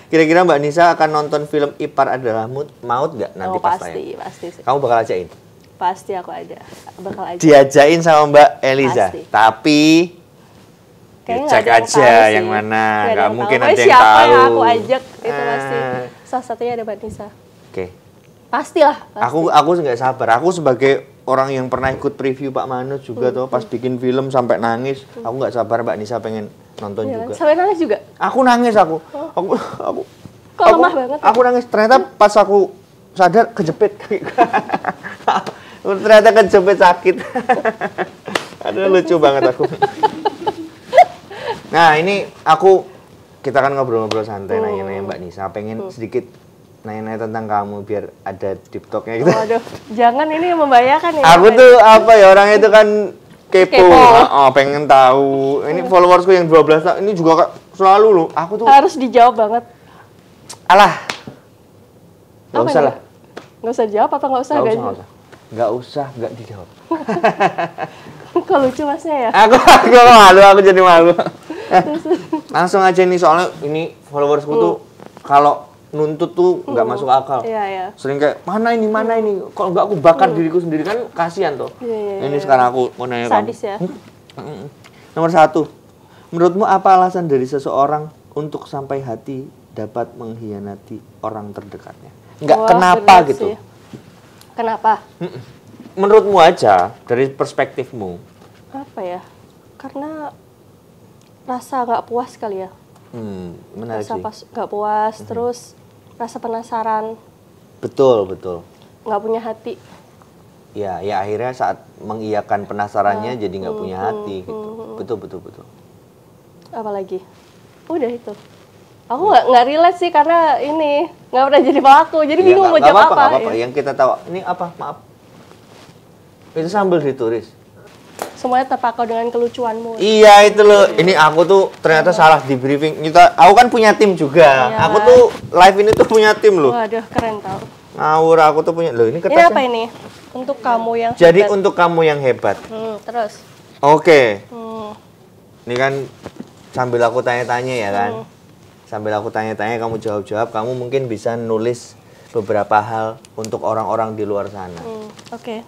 Kira-kira Mbak Nisa akan nonton film Ipar Adalah Maut nggak nanti pas tayang? Pasti sih. Kamu bakal ajain? Pasti aku bakal ajain. Diajain sama Mbak Eliza. Pasti. Tapi cek aja yang mana. Nggak mungkin ada yang tahu. Siapa yang aku ajak itu pasti. Salah satunya ada Mbak Nisa. Oke. Pastilah. Pasti. Aku nggak sabar. Aku sebagai orang yang pernah ikut preview Pak Manus juga tuh pas bikin film sampai nangis. Aku nggak sabar Mbak Nisa pengen nonton juga. Sampai nangis juga? Aku nangis aku. Kok lemah banget? Aku nangis. Ternyata pas aku sadar kejepit kaki. Ternyata kejepit sakit. Aduh lucu banget aku. Nah ini kita kan ngobrol-ngobrol santai nanya-nanya Mbak Nisa. Pengen sedikit nanya-nanya tentang kamu biar ada deep talk-nya gitu. Waduh, jangan ini yang membahayakan ya. Aku tuh apa ya orang itu kan kepo. Pengen tahu. Ini followersku yang 12 tahun ini juga selalu loh. Aku tuh harus dijawab banget. Alah. Gak usah lah. Gak usah jawab apa gak usah? Gak usah, gak dijawab. Kok lucu masnya ya? Aku malu, aku jadi malu. Langsung aja nih soalnya ini followersku tuh kalau nuntut tuh nggak masuk akal. Iya. Sering kayak mana ini? Kalau nggak aku bakar diriku sendiri kan kasihan tuh. Iya. Ini sekarang aku mau nanya kamu. Sadis ya. Nomor 1, menurutmu apa alasan dari seseorang untuk sampai hati dapat mengkhianati orang terdekatnya? Nggak kenapa gitu? Sih. Kenapa? Menurutmu aja dari perspektifmu. Apa ya? Karena rasa nggak puas kali ya. Menarik rasa sih. Nggak puas, terus rasa penasaran. Betul. Nggak punya hati. Ya akhirnya saat mengiyakan penasarannya jadi nggak punya hati gitu. Betul. Apalagi? Udah itu. Aku nggak relate sih karena ini nggak pernah jadi pelaku, jadi bingung mau jawab apa. Nggak apa-apa. Yang kita tahu ini apa? Maaf. Itu sambil ditulis. Semuanya terpaku dengan kelucuanmu. Iya itu loh. Ini aku tuh ternyata salah di briefing. Aku kan punya tim juga. Iya. Aku tuh live ini tuh punya tim loh. Waduh keren tau. Ngawur aku tuh punya. Loh ini kertasnya. Ini apa ini? Untuk kamu yang Jadi hebat. untuk kamu yang hebat. Terus. Oke. Ini kan sambil aku tanya-tanya ya kan. Sambil aku tanya-tanya kamu jawab-jawab. Kamu mungkin bisa nulis beberapa hal untuk orang-orang di luar sana. Oke.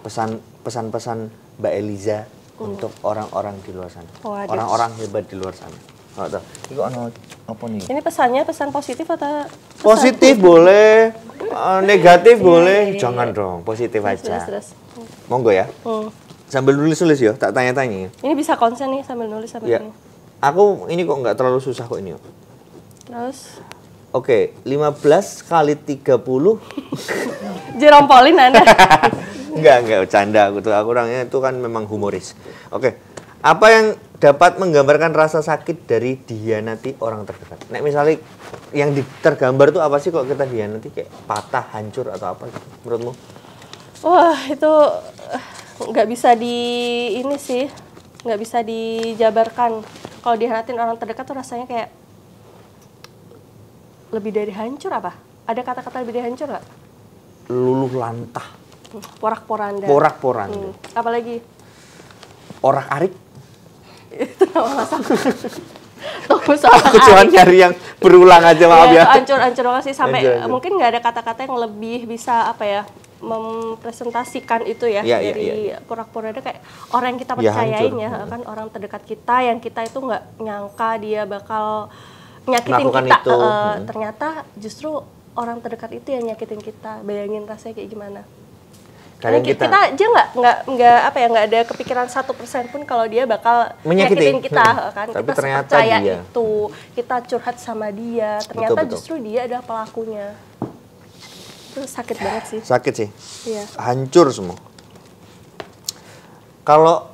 Pesan-pesan Mbak Eliza untuk orang-orang di luar sana. Orang-orang hebat di luar sana. Nggak tahu. Ini kok apa nih? Ini pesannya pesan positif atau pesan? Positif boleh, negatif boleh. Jangan dong, positif aja. Terus. Monggo ya. Sambil nulis-nulis ya, tak tanya-tanya. Ini bisa konsen nih sambil nulis sambil ini. Aku ini kok nggak terlalu susah kok ini. Terus. Oke, 15 kali 30. Jerompolin Anda. Enggak, canda aku tuh. Aku orangnya itu kan memang humoris. Oke. Apa yang dapat menggambarkan rasa sakit dari dihianati orang terdekat? Nek misalnya yang tergambar tuh apa sih kok kita dihianati kayak patah, hancur atau apa gitu, menurutmu? Wah, itu nggak bisa nggak bisa dijabarkan. Kalau dihianatin orang terdekat tuh rasanya kayak lebih dari hancur apa? Ada kata-kata lebih dari hancur nggak? Luluh lantah. Porak-poranda. Porak-poranda. Apalagi? Orak-arik. Itu nama masalah. Tunggu soal aku cuma nyari yang berulang aja, maaf ya. Hancur banget sih sampai hancur. Mungkin nggak ada kata-kata yang lebih bisa apa ya mempresentasikan itu ya, dari porak-poranda kayak orang yang kita percayain kan orang terdekat kita yang kita itu nggak nyangka dia bakal nyakitin melakukan kita. Itu. Ternyata justru orang terdekat itu yang nyakitin kita. Bayangin rasanya kayak gimana? Kita aja nggak ada kepikiran 1% pun kalau dia bakal nyakitin kita kan. Tapi kita ternyata percaya dia itu, kita curhat sama dia, ternyata betul. justru dia adalah pelakunya. Itu sakit banget sih. Sakit sih. Iya. Hancur semua. Kalau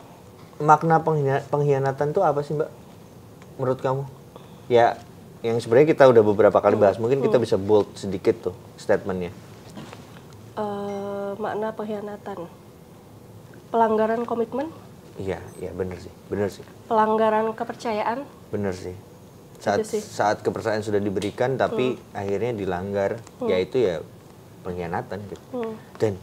makna pengkhianatan itu apa sih, Mbak? Menurut kamu? Ya, yang sebenarnya kita udah beberapa kali bahas. Mungkin kita bisa bold sedikit tuh statementnya. Makna pengkhianatan, pelanggaran komitmen. Iya benar sih. Pelanggaran kepercayaan. Benar sih. Saat kepercayaan sudah diberikan tapi akhirnya dilanggar, yaitu ya pengkhianatan gitu. Dan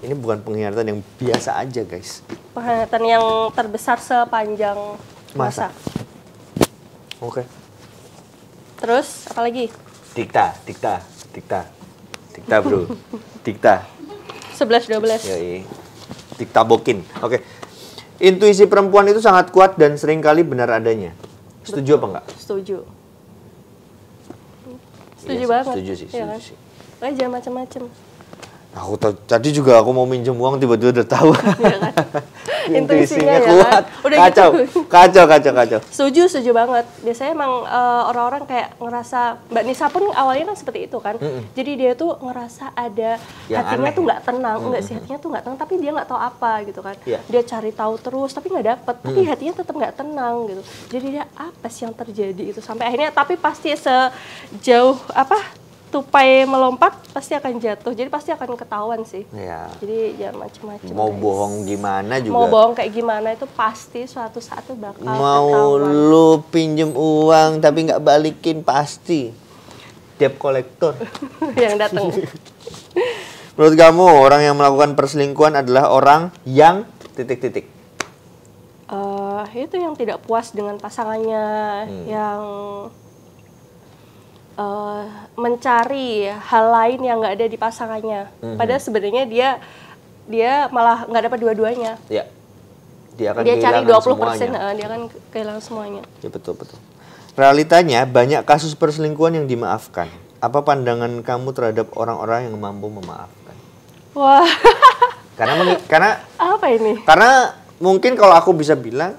ini bukan pengkhianatan yang biasa aja, guys. Pengkhianatan yang terbesar sepanjang masa. Oke. Terus apa lagi? Dikta bro. Dikta. 11-12. Yoi. Dikta bokin. Oke. Intuisi perempuan itu sangat kuat dan seringkali benar adanya. Setuju apa enggak? Setuju. Setuju Iya, banget. Setuju sih. Iya kan? Jangan macam-macam. Aku tadi juga aku mau minjem uang tiba-tiba udah tahu. Iya kan? Intuisinya ya kuat. kan? Udah Kacau. gitu. Kacau. Setuju banget. Biasanya emang orang-orang kayak ngerasa, Mbak Nisa pun awalnya kan seperti itu kan. Jadi dia tuh ngerasa ada yang hatinya aneh. tuh nggak tenang, enggak sih hatinya tuh nggak tenang, tapi dia nggak tahu apa gitu kan. Iya. Dia cari tahu terus tapi nggak dapet, tapi hatinya tetap nggak tenang gitu. Jadi dia apa sih yang terjadi itu sampai akhirnya, tapi pasti sejauh apa tupai melompat pasti akan jatuh, jadi pasti akan ketahuan sih. Ya. Jadi jangan macam-macam. Mau guys. bohong gimana juga. Mau bohong kayak gimana itu pasti suatu saat tuh bakal Mau ketahuan. lu pinjem uang tapi nggak balikin pasti debt collector. Yang datang. Menurut kamu orang yang melakukan perselingkuhan adalah orang yang titik-titik. Itu yang tidak puas dengan pasangannya, yang mencari hal lain yang nggak ada di pasangannya. Padahal sebenarnya dia malah nggak dapat dua-duanya. Ya. Dia akan Dia cari kehilangan 20%, semuanya. dia akan kehilangan semuanya. Ya betul. Realitanya banyak kasus perselingkuhan yang dimaafkan. Apa pandangan kamu terhadap orang-orang yang mampu memaafkan? Wah, Karena apa ini? Karena mungkin kalau aku bisa bilang,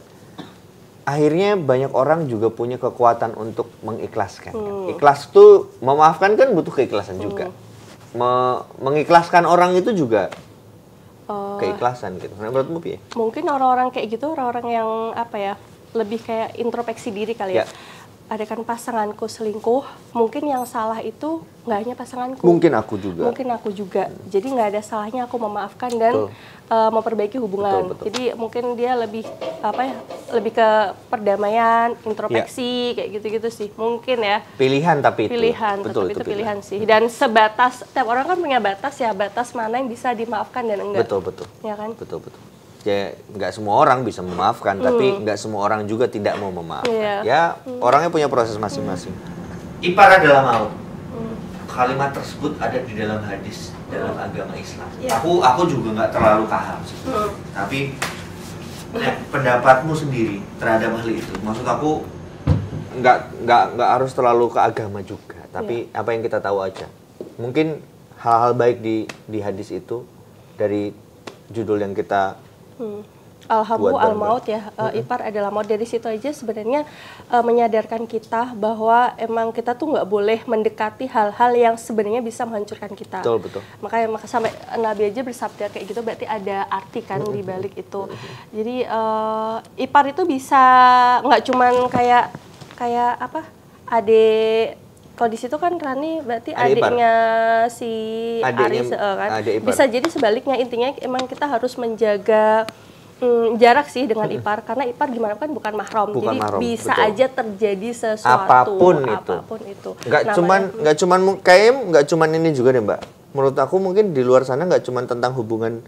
akhirnya banyak orang juga punya kekuatan untuk mengikhlaskan. Ikhlas tuh, memaafkan kan butuh keikhlasan juga. Mengikhlaskan orang itu juga keikhlasan gitu. Nah, menurutmu piye? Mungkin orang-orang kayak gitu, orang-orang yang apa ya, lebih kayak introspeksi diri kali ya. Ada kan pasanganku selingkuh, mungkin yang salah itu nggak hanya pasanganku. Mungkin aku juga. Jadi nggak ada salahnya aku memaafkan dan memperbaiki hubungan. Betul. Jadi mungkin dia lebih lebih ke perdamaian, introspeksi kayak gitu-gitu sih. Mungkin ya. Pilihan tapi itu. Betul, itu pilihan sih. Dan sebatas, tiap orang kan punya batas ya, batas mana yang bisa dimaafkan dan enggak. Betul. Ya kan? Betul. Ya, nggak semua orang bisa memaafkan, tapi nggak semua orang juga tidak mau memaafkan. Ya, orangnya punya proses masing-masing. Ipar adalah maut. Kalimat tersebut ada di dalam hadis dalam agama Islam. Aku juga nggak terlalu paham sih. Tapi pendapatmu sendiri terhadap hal itu, maksud aku nggak harus terlalu ke agama juga, tapi apa yang kita tahu aja. Mungkin hal-hal baik di hadis itu dari judul yang kita Al-Habu al-maut ya, ipar adalah maut. Dari situ aja sebenarnya menyadarkan kita bahwa emang kita tuh nggak boleh mendekati hal-hal yang sebenarnya bisa menghancurkan kita. Betul. Makanya sampai Nabi aja bersabda kayak gitu, berarti ada arti kan di balik itu. Jadi ipar itu bisa nggak cuman kayak apa, adik. Kalau di situ kan Rani berarti adiknya si Aris kan. Bisa jadi sebaliknya, intinya emang kita harus menjaga jarak sih dengan ipar, karena ipar gimana kan bukan mahram. Jadi mahram, bisa aja terjadi sesuatu apapun itu. Nggak cuman ini juga deh, Mbak. Menurut aku mungkin di luar sana nggak cuman tentang hubungan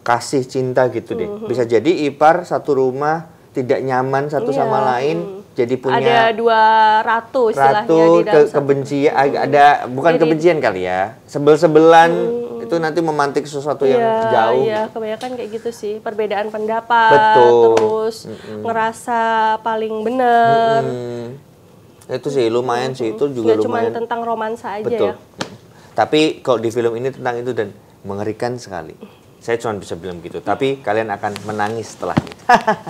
kasih cinta gitu deh. Bisa jadi ipar satu rumah tidak nyaman satu sama lain. Jadi punya ada dua ratu istilahnya di dalam kebencian, ada bukan jadi, kebencian kali ya, sebel-sebelan itu nanti memantik sesuatu yang jauh. Iya, kebanyakan kayak gitu sih, perbedaan pendapat, terus ngerasa paling bener. Itu sih lumayan sih, itu juga lumayan. Cuma tentang romansa aja ya. Tapi kalau di film ini tentang itu dan mengerikan sekali. Saya cuma bisa bilang gitu, tapi kalian akan menangis setelahnya.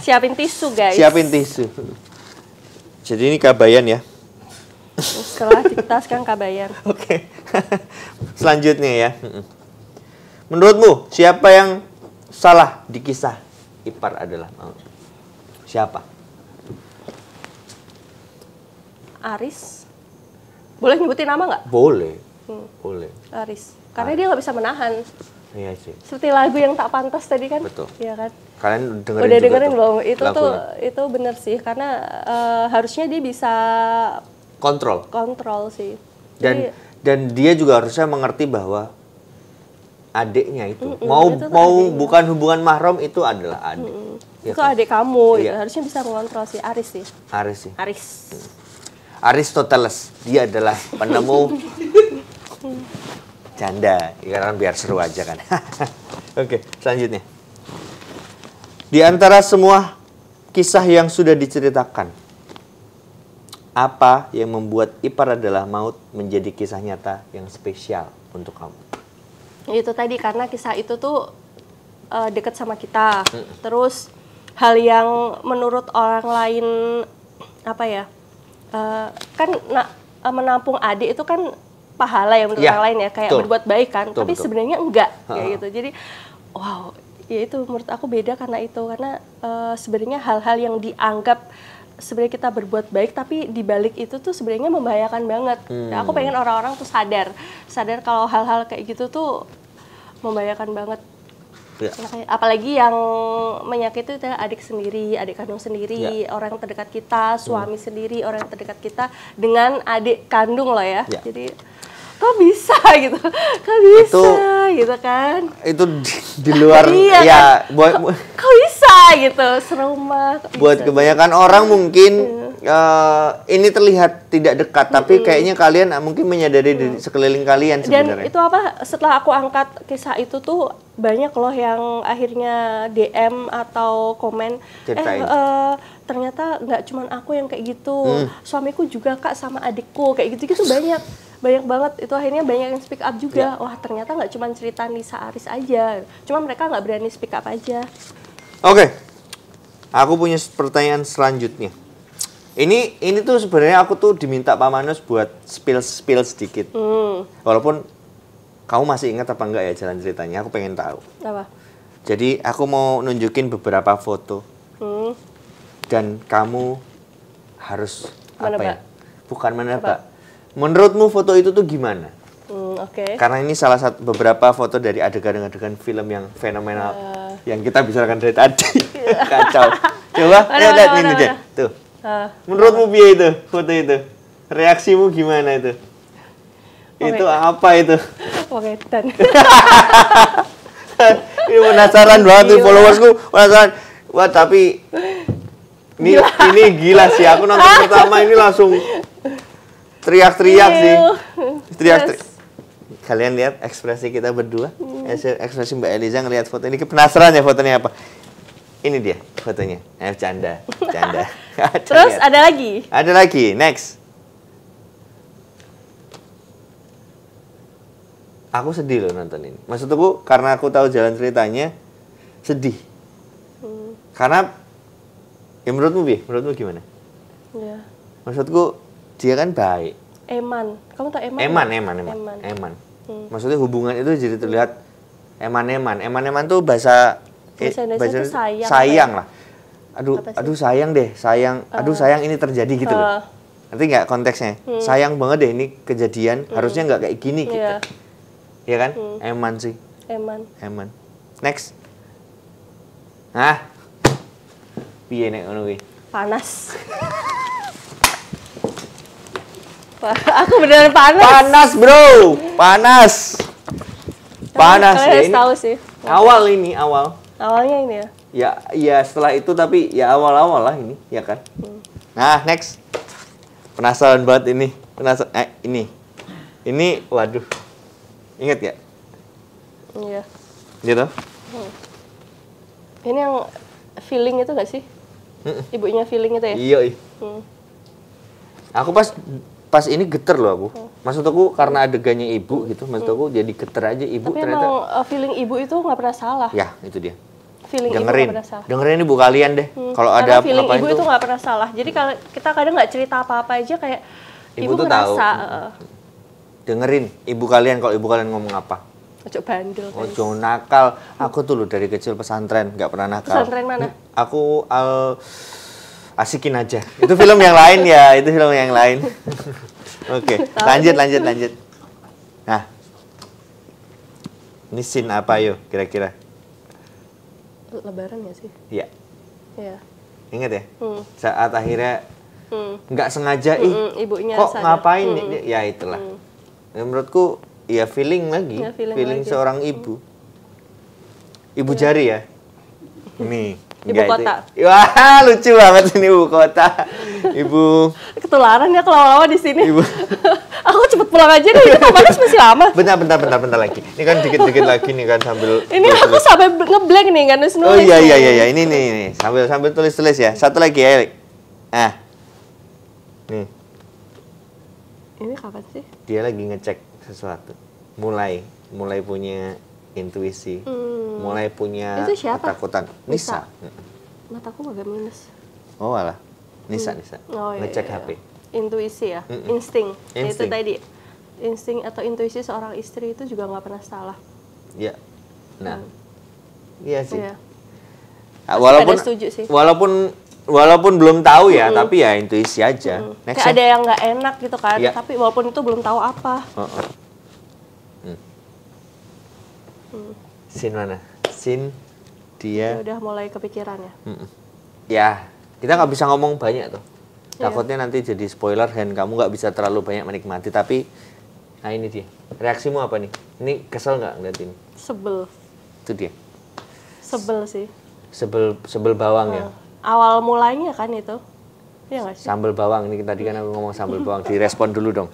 Siapin tisu guys. Siapin tisu. Jadi ini Kabayan ya. Setelah kita sekarang Kabayan. Oke. Selanjutnya ya. Menurutmu siapa yang salah di kisah ipar adalah maut? Siapa? Aris. Boleh nyebutin nama nggak? Boleh. Boleh. Aris. Karena dia nggak bisa menahan. Iya sih. Seperti lagu yang tak pantas tadi kan? Betul. Iya kan? Kalian dengerin udah juga dengerin tuh, belum? Itu lagunya. tuh itu bener sih, karena harusnya dia bisa kontrol sih. Dan dia juga harusnya mengerti bahwa adiknya itu mau adiknya. Bukan hubungan mahram, itu adalah adik. Ya itu kan? Adik kamu, harusnya bisa mengontrol si Aris sih. Aris sih. Aris. Aristoteles, dia adalah penemu janda. Ya kan biar seru aja kan. Oke, selanjutnya. Di antara semua kisah yang sudah diceritakan, apa yang membuat Ipar Adalah Maut menjadi kisah nyata yang spesial untuk kamu? Itu tadi, karena kisah itu tuh deket sama kita. Terus hal yang menurut orang lain apa ya? Kan menampung adik itu kan pahala ya menurut orang lain ya, kayak berbuat baik kan. Tapi sebenarnya enggak kayak gitu. Jadi wow, ya itu menurut aku beda karena itu, karena sebenarnya hal-hal yang dianggap sebenarnya kita berbuat baik, tapi dibalik itu tuh sebenarnya membahayakan banget. Nah, aku pengen orang-orang tuh sadar kalau hal-hal kayak gitu tuh membahayakan banget. Ya. Apalagi yang menyakiti itu adik sendiri, adik kandung sendiri, orang terdekat kita, suami sendiri, orang terdekat kita dengan adik kandung loh ya. Jadi kok bisa gitu, kok bisa itu, gitu kan? Itu di luar ya. Kan? Kok bisa gitu, serumah. Buat bisa, kebanyakan orang mungkin ini terlihat tidak dekat, tapi kayaknya kalian mungkin menyadari di sekeliling kalian sebenarnya. Dan itu apa? Setelah aku angkat kisah itu tuh banyak loh yang akhirnya DM atau komen, ternyata nggak cuman aku yang kayak gitu, suamiku juga Kak sama adikku kayak gitu-gitu banyak banget. Itu akhirnya banyak yang speak up juga. Wah ternyata nggak cuma cerita Nisa Aris aja, cuma mereka nggak berani speak up aja. Oke, aku punya pertanyaan selanjutnya. Ini tuh sebenarnya aku tuh diminta Pak Manus buat spill sedikit. Walaupun kamu masih ingat apa enggak ya jalan ceritanya, aku pengen tahu. Apa? Jadi aku mau nunjukin beberapa foto. Dan kamu harus menebak. Apa ya? Bukan menebak. Menurutmu foto itu tuh gimana? Oke. Karena ini salah satu beberapa foto dari adegan-adegan film yang fenomenal yang kita bicarakan dari tadi. Kacau. Coba lihat ini deh. Tuh. Menurutmu piye itu foto itu? Reaksimu gimana itu? Itu apa itu? Wedan. Ini penasaran banget tuh followersku, penasaran. Wah, tapi ini gila sih. Aku nonton pertama ini langsung teriak-teriak sih. Teriak-teriak. Kalian lihat ekspresi kita berdua? Ekspresi Mbak Eliza ngelihat foto ini, penasaran ya fotonya apa? Ini dia fotonya. Canda. Terus ada lagi? Ada lagi. Next. Aku sedih loh nonton ini. Maksudku karena aku tahu jalan ceritanya, sedih. Karena ya menurutmu gimana? Ya. Maksudku dia kan baik. Eman. Kamu tahu Eman? Eman. Maksudnya hubungan itu jadi terlihat eman-eman. Eman-eman tuh bahasa Indonesia itu sayang lah. Aduh sayang deh, aduh sayang ini terjadi gitu loh. Ngerti nggak konteksnya? Sayang banget deh ini kejadian, harusnya nggak kayak gini gitu. Iya kan? Eman sih. Eman. Next. Nah. Piye nek ngono kuwi? Panas. Aku beneran panas. Panas, Bro. Panas. Panas ya ini. Tahu sih. Awalnya ini ya. Ya setelah itu tapi ya awal-awal lah ini, ya kan? Nah, next. Penasaran banget ini. Ini. Ini waduh. Ingat gak? Iya. Gitu? Ini yang feeling itu gak sih? Ibunya feeling itu ya? Iya. Aku pas ini geter loh aku. Maksud aku karena adegannya ibu gitu, maksud aku jadi geter aja ibu. Tapi ternyata emang feeling ibu itu nggak pernah salah. Ya, itu dia. Feeling ibu nggak pernah salah. Dengerin ibu kalian deh. Kalau ada feeling ibu itu nggak pernah salah. Jadi kalau kita kadang nggak cerita apa-apa aja kayak ibu tuh ngerasa. Dengerin ibu kalian kalau ibu kalian ngomong apa. Ojo bandel. Ojo nakal. Aku tuh loh dari kecil pesantren, nggak pernah nakal. Pesantren mana? Aku Asikin Aja. Itu film yang lain ya, itu film yang lain. Oke, lanjut. Nah, ini scene apa yuk kira-kira? Lebaran nggak sih? Iya. Iya. Ingat ya? Saat akhirnya nggak sengaja, ibunya kok sadar. Ngapain? Ya itulah. Menurutku, ya feeling lagi, feeling seorang ibu. Ibu jari ya? Nih, Ibu kota. Wah, lucu banget ini ibu kota. Ibu. Ketularan ya kalau lama-lama di sini. Ibu. Aku cepet pulang aja deh, itu Paris masih lama. Bentar lagi. Ini kan dikit-dikit lagi nih kan sambil. Ini aku sampai ngeblank nih kan nulis. Oh iya. Ini nih. Sambil tulis ya. Satu lagi ya, Elik. Nih. Ini kapan sih? Dia lagi ngecek sesuatu. Mulai punya intuisi, mulai punya ketakutan. Nisa. Mataku agak minus. Oh alah, Nisa. Oh, ngecek iya. HP. Intuisi ya, insting. Itu tadi, insting atau intuisi seorang istri itu juga nggak pernah salah. Iya. Nah, iya sih. Iya. Walaupun belum tahu ya, tapi ya intuisi aja. Kayak ada yang nggak enak gitu kan, tapi walaupun itu belum tahu apa. Sin mana? Sin dia. Udah mulai kepikiran ya. Ya, kita nggak bisa ngomong banyak tuh. Takutnya nanti jadi spoiler dan kamu nggak bisa terlalu banyak menikmati. Tapi, nah ini dia. Reaksimu apa nih? Ini kesel nggak ngeliat ini? Sebel. Itu dia. Sebel sih. Sebel bawang ya. Awal mulanya kan itu. Iya nggak sih? Sambal bawang, ini tadi kan aku ngomong sambal bawang, direspon dulu dong.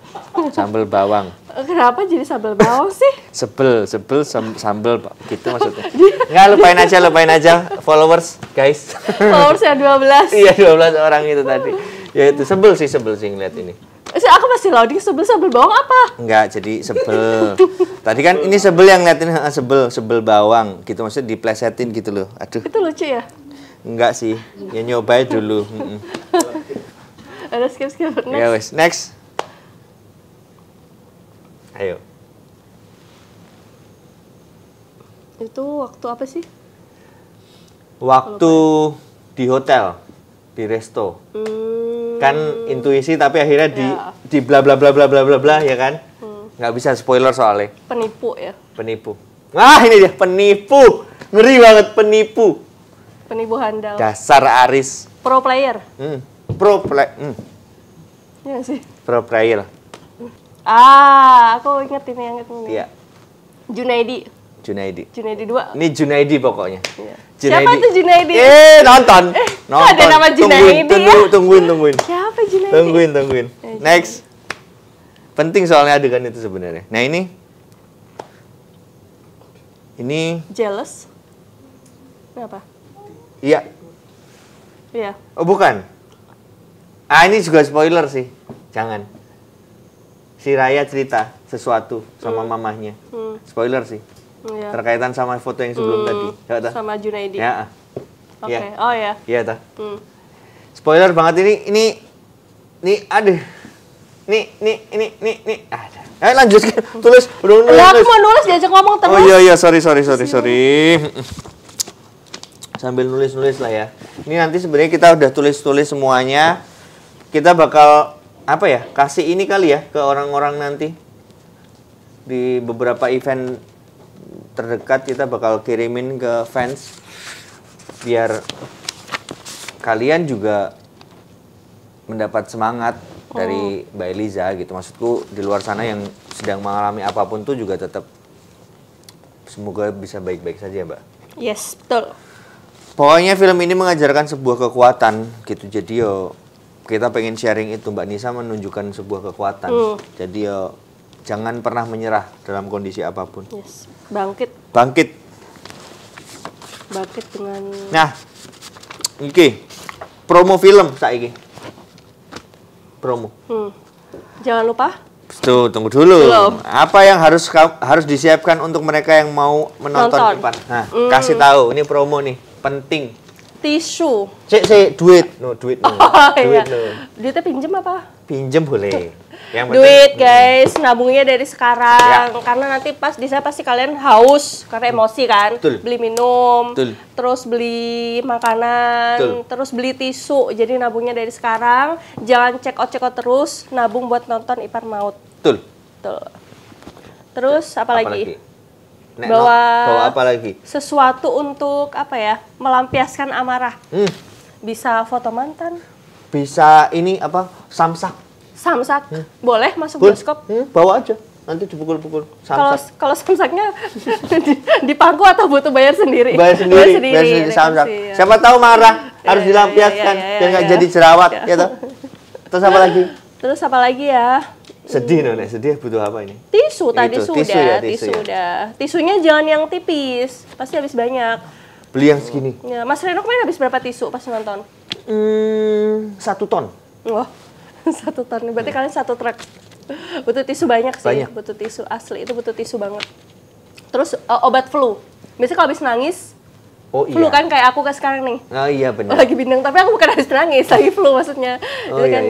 Sambal bawang. Kenapa jadi sambal bawang sih? Sebel, sambal gitu maksudnya. Nggak, lupain aja followers, guys. Followers yang 12. Iya, 12 orang itu tadi. Ya itu sebel sih ngeliat ini. Aku masih loading sambal bawang apa? Enggak, jadi sebel. Tadi kan ini sebel yang ngeliatin sebel bawang gitu, maksudnya diplesetin gitu loh. Aduh. Itu lucu ya? Enggak sih, ya nyobain dulu. Ada skip. Next. Ya wes, next. Ayo. Itu waktu apa sih? Waktu di hotel, di resto. Kan intuisi tapi akhirnya di bla bla bla bla bla bla bla ya kan? Nggak bisa spoiler soalnya. Penipu ya? Penipu. Wah, ini dia penipu. Ngeri banget penipu. Penipu handal. Dasar Aris. Pro player. Iya sih. Pro player. Aku inget ini yang itu. Iya. Junaidi. Junaidi 2. Ini Junaidi pokoknya. Iya. Junaidi. Siapa tuh Junaidi? Nonton. Ada nama Junaidi. Tungguin. Siapa Junaidi? Tungguin. Next. Penting soalnya adegan itu sebenarnya. Nah, ini jealous. Kenapa? Iya. Iya. Oh, bukan. Ini juga spoiler sih. Jangan. Si Raya cerita sesuatu sama mamahnya. Spoiler sih. Iya. Terkaitan sama foto yang sebelum tadi. Sama Junaidi. Ya. Oke. Oh ya. Iya ta. Spoiler banget ini aduh. Nih. Ada. Ayo lanjut. Tulis. Aku mau nulis diajak ngomong terus. Oh iya, sorry. Sambil nulis lah ya. Ini nanti sebenarnya kita udah tulis semuanya. Kita bakal kasih ini kali ya ke orang-orang nanti. Di beberapa event terdekat kita bakal kirimin ke fans biar kalian juga mendapat semangat dari Mbak Eliza gitu. Maksudku di luar sana yang sedang mengalami apapun tuh juga tetap semoga bisa baik-baik saja, Mbak. Yes, betul. Pokoknya film ini mengajarkan sebuah kekuatan gitu. Jadi kita pengen sharing itu. Mbak Nisa menunjukkan sebuah kekuatan. Jadi jangan pernah menyerah dalam kondisi apapun. Yes, bangkit dengan. Nah, promo film saiki. Promo. Jangan lupa. Tuh, tunggu dulu. Belum. Apa yang harus disiapkan untuk mereka yang mau menonton Ipan? Nah, kasih tahu. Ini promo nih, penting. Tisu. Duit. Duit. Duitnya pinjem apa? Pinjem boleh. Yang duit guys, nabungnya dari sekarang. Karena nanti pas di sana pasti kalian haus karena emosi kan. Beli minum, terus beli makanan, terus beli tisu. Jadi nabungnya dari sekarang. Jangan check out terus, nabung buat nonton Ipar Maut. Tuh. Terus apa lagi? Bawa apa lagi? Sesuatu untuk melampiaskan amarah. Bisa foto mantan. Bisa samsak. Boleh masuk bioskop? Bawa aja. nanti dipukul-pukul Kalau samsaknya di pangku atau butuh bayar sendiri? Bayar sendiri samsak. Ya. Siapa tahu marah, harus dilampiaskan biar nggak jadi jerawat, ya toh. Terus apa lagi? Terus apa lagi ya? Sedih Nek, sedih butuh apa ini? Tisu tadi sudah, tisu udah. Tisunya jangan yang tipis, pasti habis banyak. Beli yang segini. Ya, Mas Reno kemarin habis berapa tisu pas nonton? 1 ton. Wah, 1 ton. Berarti kalian 1 truk. Butuh tisu banyak sih. Butuh tisu asli, itu butuh tisu banget. Terus obat flu. Biasanya kalau habis nangis, flu kan kayak aku sekarang nih. Oh iya benar. Lagi bindeng, tapi aku bukan habis nangis, lagi flu maksudnya. Itu kan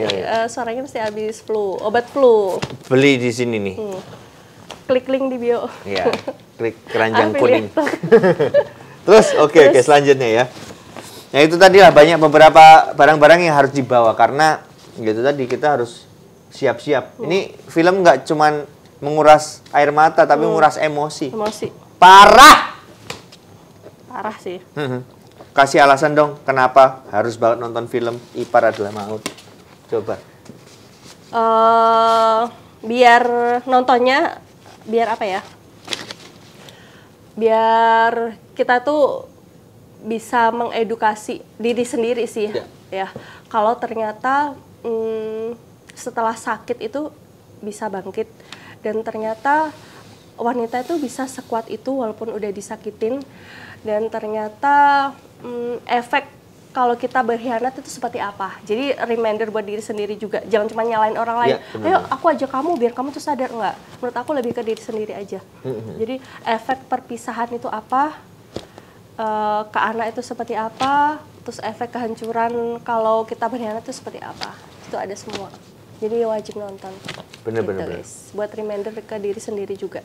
suaranya mesti habis flu, obat flu. Beli di sini nih. Klik link di bio. Iya, klik keranjang kuning. Terus oke, selanjutnya ya. Nah itu tadi lah banyak beberapa barang-barang yang harus dibawa karena gitu tadi kita harus siap-siap. Ini film nggak cuman menguras air mata tapi menguras emosi. Parah sih. Kasih alasan dong kenapa harus banget nonton film Ipar Adalah Maut. Coba. Biar nontonnya biar apa ya? Biar kita tuh bisa mengedukasi diri sendiri sih ya. Kalau ternyata setelah sakit itu bisa bangkit dan ternyata wanita itu bisa sekuat itu walaupun udah disakitin dan ternyata efek kalau kita berkhianat itu seperti apa. Jadi reminder buat diri sendiri juga. Jangan cuma nyalain orang lain. Ayo aku ajak kamu biar kamu tuh sadar. Enggak. Menurut aku lebih ke diri sendiri aja. Jadi efek perpisahan itu apa? Ke anak itu seperti apa? Terus efek kehancuran kalau kita berkhianat itu seperti apa? Itu ada semua. Jadi wajib nonton. Bener-bener. Buat reminder ke diri sendiri juga.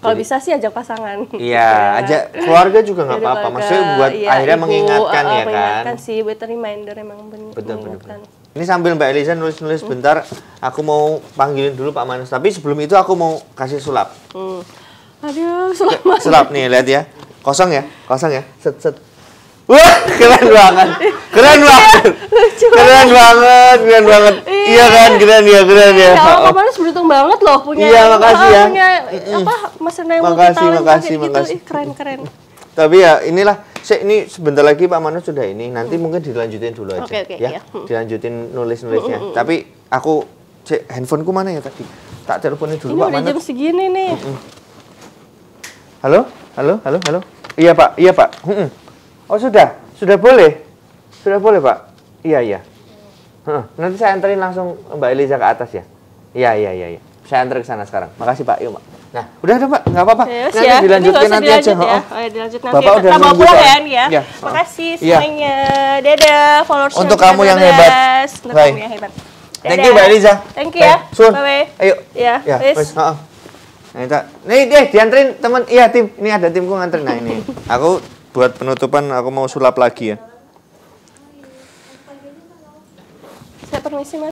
Kalau bisa sih ajak pasangan. Iya, ajak keluarga juga nggak apa-apa. Maksudnya buat akhirnya mengingatkan ya kan. Mengingatkan sih, buat reminder emang betul. Ini sambil Mbak Eliza nulis-nulis bentar, aku mau panggilin dulu Pak Manus. Tapi sebelum itu aku mau kasih sulap. Aduh, sulap mana? Sulap nih, lihat ya. Kosong ya. Set. Wah, keren banget. Keren banget. Iya kan, keren ya. Ya, Pak Manus beruntung banget loh punya. Iya, makasih ya. Punya Mas Reno yang makasih. Gitu. Keren. Tapi ya inilah, ini sebentar lagi Pak Manus sudah ini. Nanti mungkin dilanjutin dulu aja. Oke, ya. Dilanjutin nulis-nulisnya. Tapi aku handphoneku mana ya tadi? Tak teleponin dulu Pak Manus. Ini udah jam segini nih. Halo. Iya Pak. Oh sudah boleh Pak. Iya. Nanti saya anterin langsung Mbak Eliza ke atas ya. Iya. Saya antar ke sana sekarang. Makasih Pak. Yuk Pak. Nah, udah Pak, nggak apa-apa. Nanti dilanjutin nanti aja. Dilanjut nanti. Bapak udah mau pulang ya. Makasih semuanya. Dadah followers. Untuk kamu yang hebat. Kamu yang hebat. Thank you Mbak Eliza. Thank you ya. Bye. Ayo. Ya. Nih deh dianterin teman. Iya tim. Ini ada timku nganterin. Nah ini. Aku buat penutupan aku mau sulap lagi ya. Saya permisi Mas.